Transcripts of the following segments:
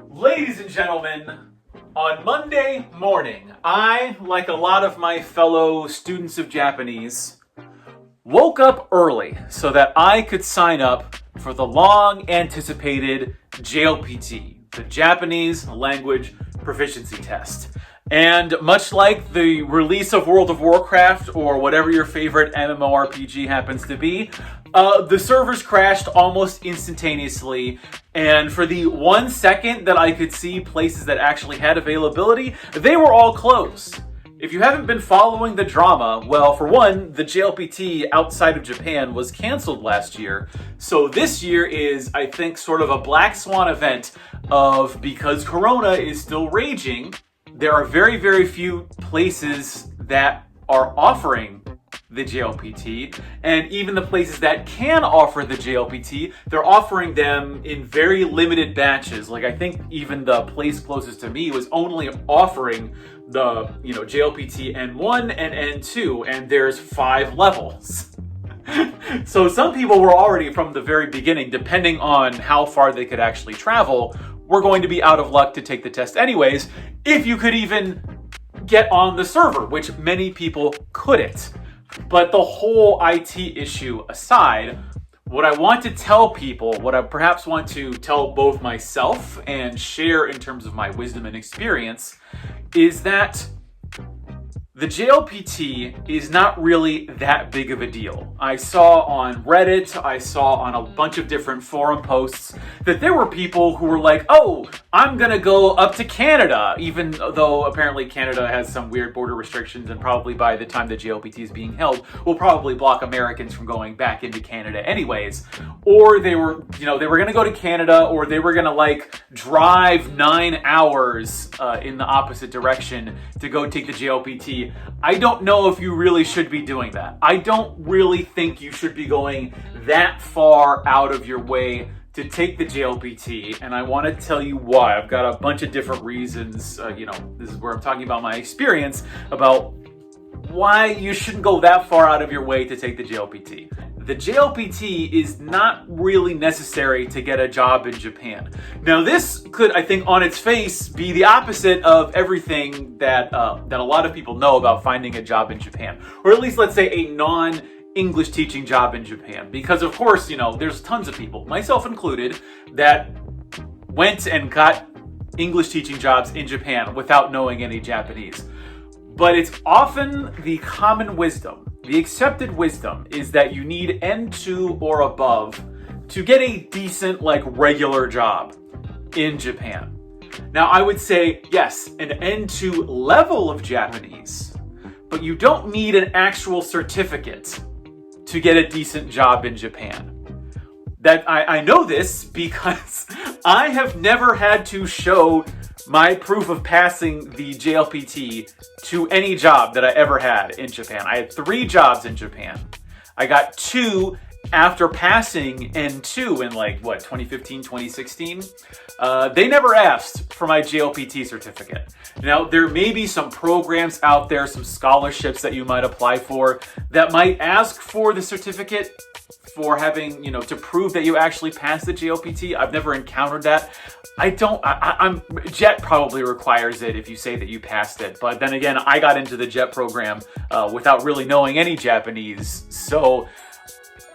Ladies and gentlemen, on Monday morning, I, like a lot of my fellow students of Japanese, woke up early so that I could sign up for the long-anticipated JLPT, the Japanese Language Proficiency Test. And much like the release of World of Warcraft or whatever your favorite MMORPG happens to be, the servers crashed almost instantaneously. And for the 1 second that I could see places that actually had availability, they were all closed. If you haven't been following the drama, well, for one, the JLPT outside of Japan was canceled last year. So this year is, I think, sort of a black swan event of, because Corona is still raging, there are very, very few places that are offering the JLPT, and even the places that can offer the JLPT, they're offering them in very limited batches. Like, I think even the place closest to me was only offering the, JLPT N1 and N2, and there's 5 levels. So some people were already from the very beginning, depending on how far they could actually travel, were going to be out of luck to take the test anyways, if you could even get on the server, which many people couldn't. But the whole IT issue aside, what I want to tell people, what I perhaps want to tell both myself and share in terms of my wisdom and experience, is that the JLPT is not really that big of a deal. I saw on Reddit, I saw on a bunch of different forum posts that there were people who were like, oh, I'm gonna go up to Canada, even though apparently Canada has some weird border restrictions, and probably by the time the JLPT is being held, will probably block Americans from going back into Canada anyways. Or they were gonna go to Canada, or they were gonna drive 9 hours in the opposite direction to go take the JLPT. I don't know if you really should be doing that. I don't really think you should be going that far out of your way to take the JLPT, and I want to tell you why. I've got a bunch of different reasons. This is where I'm talking about my experience about why you shouldn't go that far out of your way to take the JLPT. The JLPT is not really necessary to get a job in Japan. Now, this could, I think, on its face, be the opposite of everything that a lot of people know about finding a job in Japan, or at least, let's say, a non-English teaching job in Japan. Because, of course, there's tons of people, myself included, that went and got English teaching jobs in Japan without knowing any Japanese. But it's often the common wisdom, the accepted wisdom, is that you need N2 or above to get a decent, regular job in Japan. Now, I would say, yes, an N2 level of Japanese, but you don't need an actual certificate to get a decent job in Japan. That I know this because I have never had to show my proof of passing the JLPT to any job that I ever had in Japan. I had 3 jobs in Japan. I got 2 after passing N2 in 2015, 2016. They never asked for my JLPT certificate. Now, there may be some programs out there, some scholarships that you might apply for that might ask for the certificate for having, to prove that you actually passed the JLPT. I've never encountered that. JET probably requires it if you say that you passed it. But then again, I got into the JET program without really knowing any Japanese. So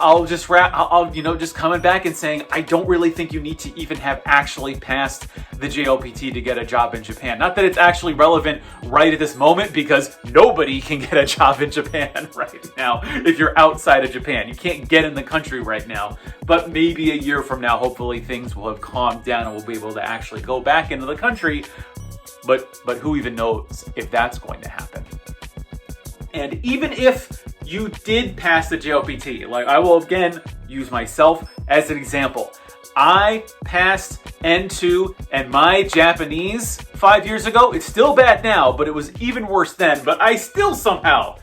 I'll just coming back and saying, I don't really think you need to even have actually passed the JLPT to get a job in Japan. Not that it's actually relevant right at this moment, because nobody can get a job in Japan right now if you're outside of Japan. You can't get in the country right now. But maybe a year from now, hopefully things will have calmed down and we'll be able to actually go back into the country. But who even knows if that's going to happen? And even if you did pass the JLPT, I will again use myself as an example. I passed N2 and my Japanese 5 years ago. It's still bad now, but it was even worse then. But I still somehow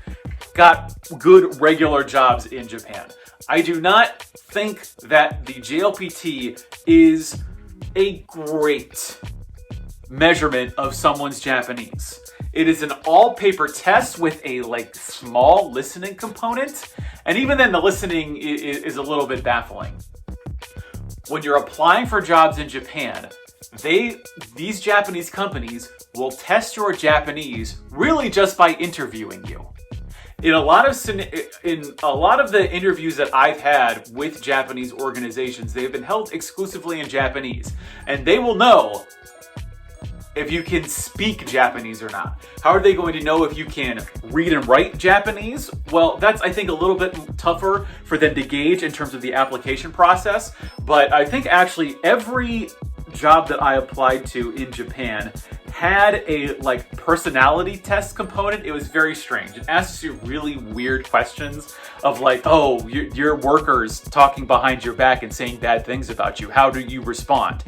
got good regular jobs in Japan. I do not think that the JLPT is a great measurement of someone's Japanese. It is an all-paper test with a small listening component, and even then the listening is a little bit baffling. When you're applying for jobs in Japan, these Japanese companies will test your Japanese really just by interviewing you. In a lot of the interviews that I've had with Japanese organizations, they've been held exclusively in Japanese, and they will know if you can speak Japanese or not. How are they going to know if you can read and write Japanese? Well, that's, I think, a little bit tougher for them to gauge in terms of the application process. But I think actually every job that I applied to in Japan had a personality test component. It was very strange. It asks you really weird questions of oh, your workers talking behind your back and saying bad things about you. How do you respond?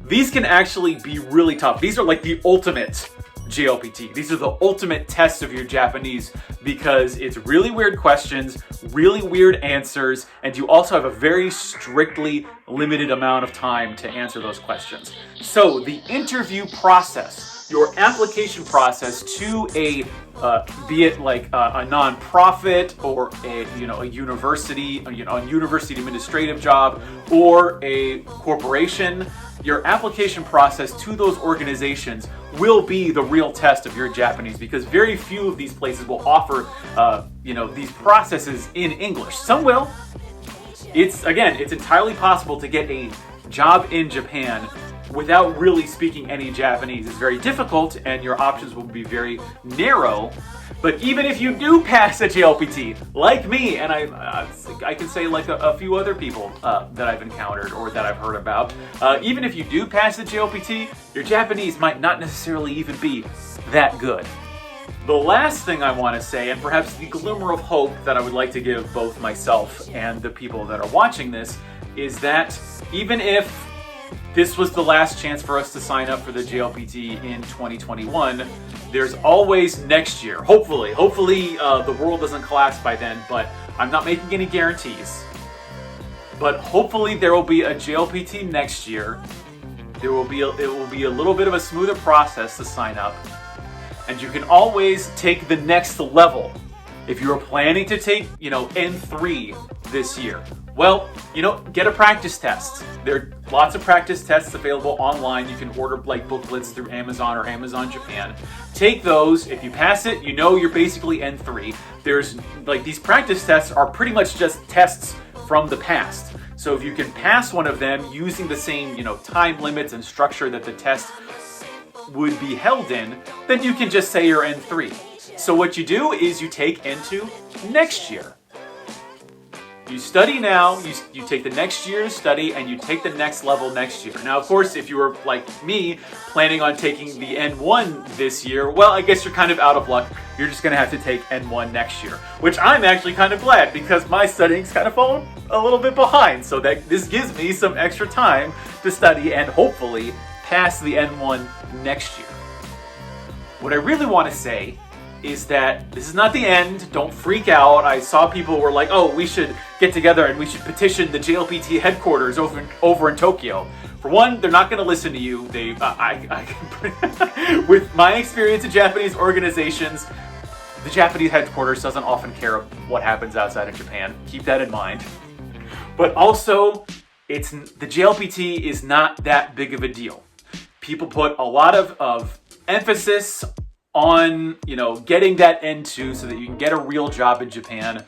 These can actually be really tough. These are the ultimate JLPT. These are the ultimate test of your Japanese because it's really weird questions, really weird answers, and you also have a very strictly limited amount of time to answer those questions. So the interview process, your application process to a be it a nonprofit or a university, a university administrative job or a corporation, your application process to those organizations will be the real test of your Japanese because very few of these places will offer these processes in English. Some will. It's entirely possible to get a job in Japan without really speaking any Japanese. It's very difficult and your options will be very narrow. But even if you do pass a JLPT, like me, and I can say a few other people that I've encountered or that I've heard about, even if you do pass the JLPT, your Japanese might not necessarily even be that good. The last thing I want to say, and perhaps the glimmer of hope that I would like to give both myself and the people that are watching this, is that even if this was the last chance for us to sign up for the JLPT in 2021, there's always next year. Hopefully the world doesn't collapse by then, but I'm not making any guarantees. But hopefully there will be a JLPT next year. It will be a little bit of a smoother process to sign up. And you can always take the next level. If you're planning to take, N3 this year, well, get a practice test. There are lots of practice tests available online. You can order booklets through Amazon or Amazon Japan. Take those. If you pass it, you're basically N3. There's these practice tests are pretty much just tests from the past. So if you can pass one of them using the same, time limits and structure that the test would be held in, then you can just say you're N3. So what you do is you take N2 next year. You study now, you take the next year's study, and you take the next level next year. Now, of course, if you were like me, planning on taking the N1 this year, well, I guess you're kind of out of luck. You're just going to have to take N1 next year, which I'm actually kind of glad because my studying's kind of fallen a little bit behind. So that this gives me some extra time to study and hopefully pass the N1 next year. What I really want to say is that this is not the end. Don't freak out. I saw people were like, oh, we should get together and we should petition the JLPT headquarters over in Tokyo. For one, they're not going to listen to you. With my experience in Japanese organizations, the Japanese headquarters doesn't often care what happens outside of Japan. Keep that in mind. But also, the JLPT is not that big of a deal. People put a lot of emphasis on, getting that N2 so that you can get a real job in Japan.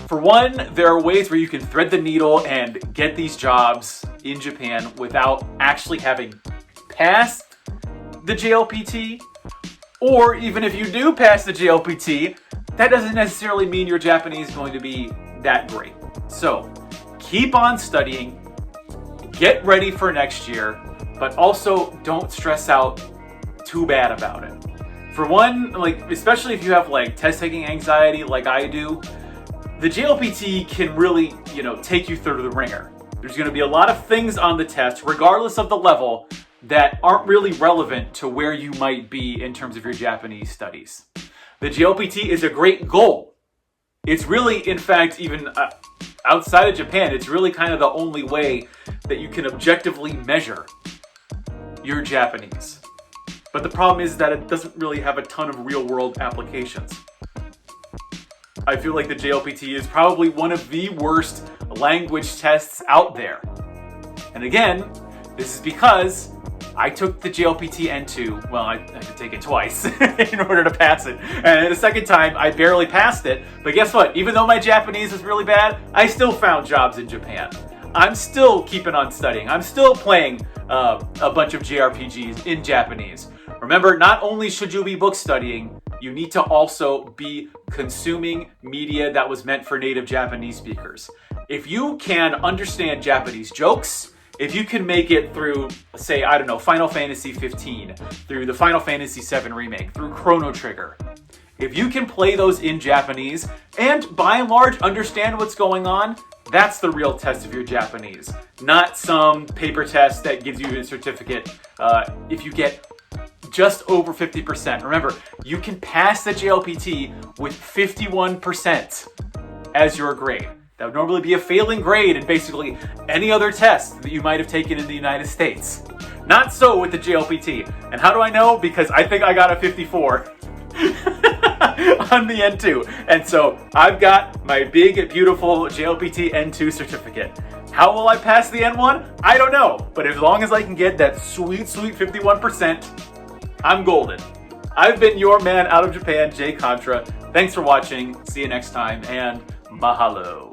For one, there are ways where you can thread the needle and get these jobs in Japan without actually having passed the JLPT. Or even if you do pass the JLPT, that doesn't necessarily mean your Japanese is going to be that great. So keep on studying, get ready for next year, but also don't stress out too bad about it. For one, especially if you have test taking anxiety like I do, the JLPT can really, take you through the ringer. There's going to be a lot of things on the test, regardless of the level, that aren't really relevant to where you might be in terms of your Japanese studies. The JLPT is a great goal. It's really, in fact, even outside of Japan, it's really kind of the only way that you can objectively measure your Japanese. But the problem is that it doesn't really have a ton of real-world applications. I feel like the JLPT is probably one of the worst language tests out there. And again, This is because I took the JLPT N2, well, I had to take it twice in order to pass it. And the second time, I barely passed it. But guess what? Even though my Japanese is really bad, I still found jobs in Japan. I'm still keeping on studying. I'm still playing a bunch of JRPGs in Japanese. Remember, not only should you be book studying, you need to also be consuming media that was meant for native Japanese speakers. If you can understand Japanese jokes, if you can make it through, say, I don't know, Final Fantasy 15, through the Final Fantasy 7 remake, through Chrono Trigger, if you can play those in Japanese and by and large understand what's going on, that's the real test of your Japanese, not some paper test that gives you a certificate if you get just over 50%. Remember, you can pass the JLPT with 51% as your grade. That would normally be a failing grade in basically any other test that you might have taken in the United States. Not so with the JLPT. And how do I know? Because I think I got a 54 on the N2. And so I've got my big, beautiful JLPT N2 certificate. How will I pass the N1? I don't know. But as long as I can get that sweet, sweet 51%, I'm golden. I've been your man out of Japan, Jay Contra. Thanks for watching. See you next time, and mahalo.